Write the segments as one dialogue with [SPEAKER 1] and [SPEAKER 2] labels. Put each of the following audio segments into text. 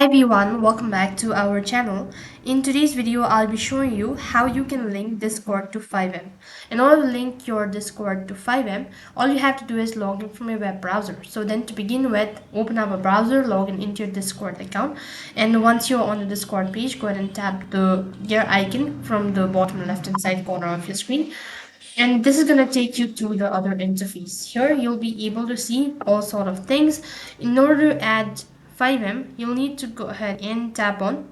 [SPEAKER 1] Hi everyone, welcome back to our channel. In today's video, I'll be showing you how you can link Discord to FiveM. In order to link your Discord to FiveM, all you have to do is log in from your web browser. So then to begin with, open up a browser, log in into your Discord account. And once you're on the Discord page, go ahead and tap the gear icon from the bottom left hand side corner of your screen. And this is going to take you to the other interface. Here you'll be able to see all sort of things. In order to add FiveM, you'll need to go ahead and tap on.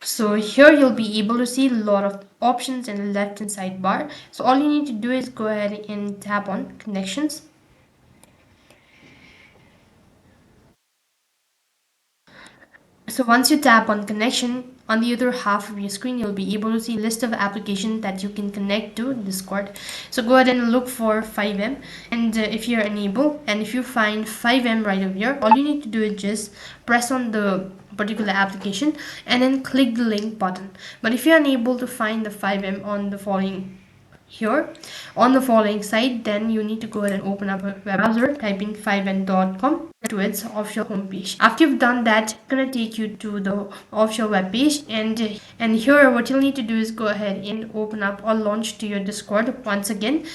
[SPEAKER 1] So here you'll be able to see a lot of options in the left hand side bar. So all you need to do is go ahead and tap on connections. So once you tap on connection, on the other half of your screen, you'll be able to see a list of applications that you can connect to Discord. So go ahead and look for FiveM. And if you're unable, and if you find FiveM right over here, all you need to do is just press on the particular application and then click the link button. But if you're unable to find the FiveM on the following here on the following site, then you need to go ahead and open up a web browser, type in fivem.com to its official homepage. After you've done that, it's gonna take you to the official web page, and here what you'll need to do is go ahead and open up or launch to your Discord once again.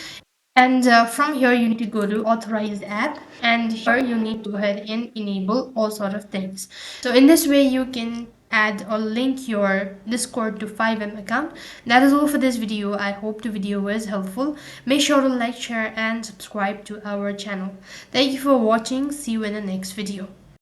[SPEAKER 1] And from here, you need to go to authorized app, and here you need to go ahead and enable all sort of things. So in this way, you can add or link your Discord to FiveM account. That is all for this video. I hope the video was helpful. Make sure to like, share, and subscribe to our channel. Thank you for watching. See you in the next video.